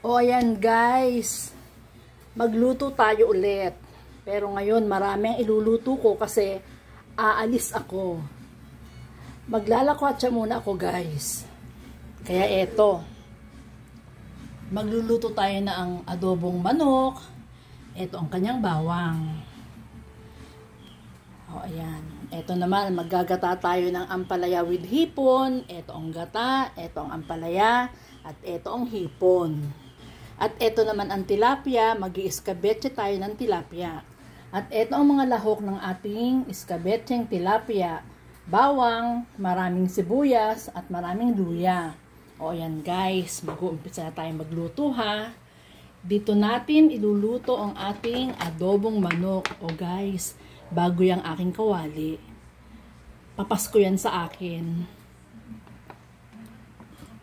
O ayan guys, magluto tayo ulit. Pero ngayon maraming iluluto ko kasi aalis ako. Maglalakwatsa muna ako guys. Kaya eto, magluluto tayo na ang adobong manok. Eto ang kanyang bawang. O ayan, eto naman maggagata tayo ng ampalaya with hipon. Eto ang gata, eto ang ampalaya, at eto ang hipon. At eto naman ang tilapia, mag-i-escabeche tayo ng tilapia. At eto ang mga lahok ng ating escabecheng tilapia. Bawang, maraming sibuyas, at maraming luya. O yan guys, mag-uumpisa tayo magluto ha. Dito natin iluluto ang ating adobong manok. O guys, bago yung aking kawali. Papasko yan sa akin.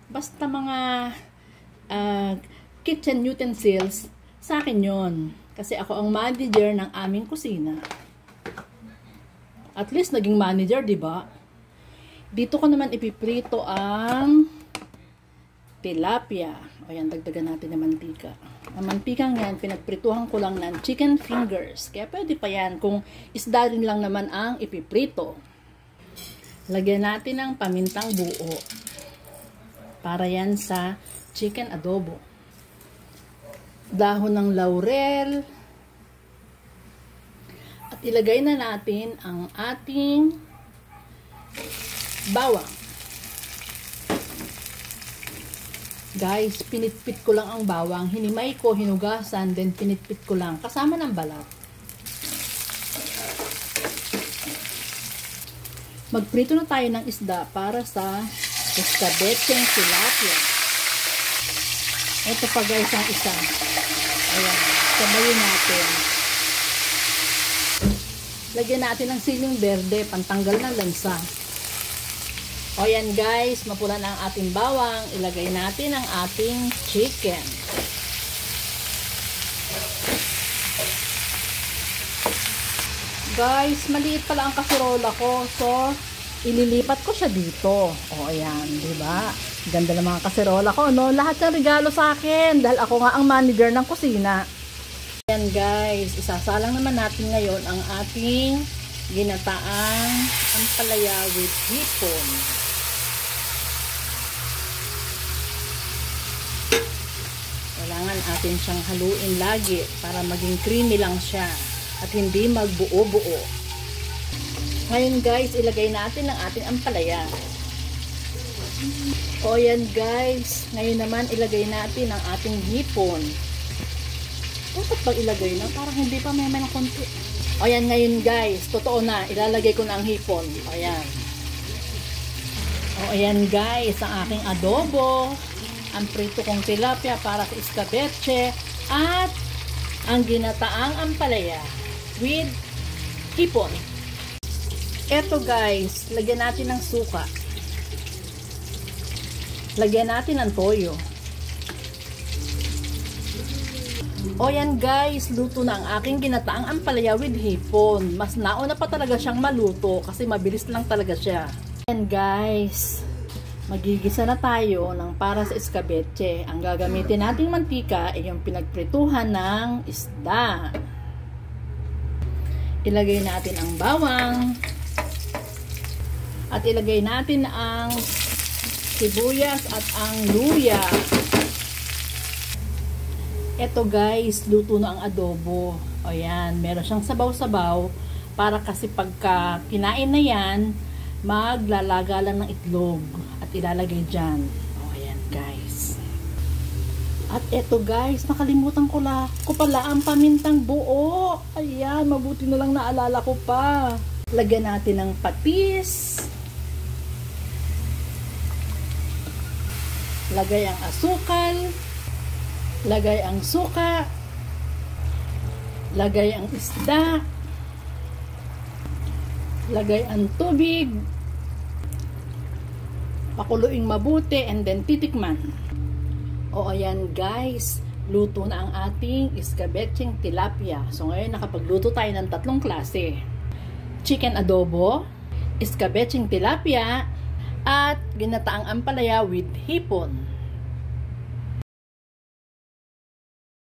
Basta mga kitchen utensils, sa akin yon. Kasi ako ang manager ng aming kusina. At least naging manager, di ba? Dito ko naman ipiprito ang tilapia. O yan, dagdagan natin ng mantika. Ang mantikang yan, pinagprituhan ko lang ng chicken fingers. Kaya pwede pa yan kung isda rin lang naman ang ipiprito. Lagyan natin ng pamintang buo. Para yan sa chicken adobo. Dahon ng laurel. At ilagay na natin ang ating bawang. Guys, pinitpit ko lang ang bawang. Hinimay ko, hinugasan, then pinitpit ko lang. Kasama ng balat. Magprito na tayo ng isda para sa escabecheng tilapia. Ito pa guys ang isa. Ayan, sabayin natin. Lagyan natin ng siling berde, pantanggal ng lansa. O yan guys, mapula na ang ating bawang. Ilagay natin ang ating chicken. Guys, maliit pala ang kasirola ko. So, ililipat ko siya dito. O ayan, diba? Ganda ng mga kaserola ko, no? Lahat ng regalo sa akin dahil ako nga ang manager ng kusina. Ayan guys, isasalang naman natin ngayon ang ating ginataang ampalaya with hipon. Kailangan atin siyang haluin lagi para maging creamy lang siya at hindi magbuo-buo. Ngayon guys, ilagay natin ang ating ampalaya. O yan guys, ngayon naman ilagay natin ang ating hipon. Dapat bang ilagay na? Parang hindi pa may ng konti. O yan ngayon guys, totoo na, ilalagay ko na ang hipon. O yan. O ayan guys, ang aking adobo, ang prito kong tilapia para sa escabeche, at ang ginataang ampalaya with hipon. Eto guys, lagyan natin ng suka. Lagyan natin ng toyo. O yan guys, luto na ang aking ginataang ampalaya with hipon. Mas nauna pa talaga siyang maluto kasi mabilis lang talaga siya. Yan guys, magigisa na tayo ng para sa escabeche. Ang gagamitin nating mantika ay yung pinagprituhan ng isda. Ilagay natin ang bawang. At ilagay natin ang sibuyas at ang luya. Eto guys, luto na ang adobo. O yan, meron siyang sabaw-sabaw para kasi pagka kinain na yan, maglalaga lang ng itlog at ilalagay dyan. O yan guys. At eto guys, nakalimutan ko pala ang pamintang buo. Ayan, mabuti na lang naalala ko pa. Lagyan natin ng patis. Lagay ang asukal. Lagay ang suka. Lagay ang isda. Lagay ang tubig. Pakuluing mabuti and then titikman. O ayan guys, luto na ang ating escabecheng tilapia. So ngayon nakapagluto tayo ng tatlong klase. Chicken adobo, escabecheng tilapia, at ginataang ampalaya with hipon.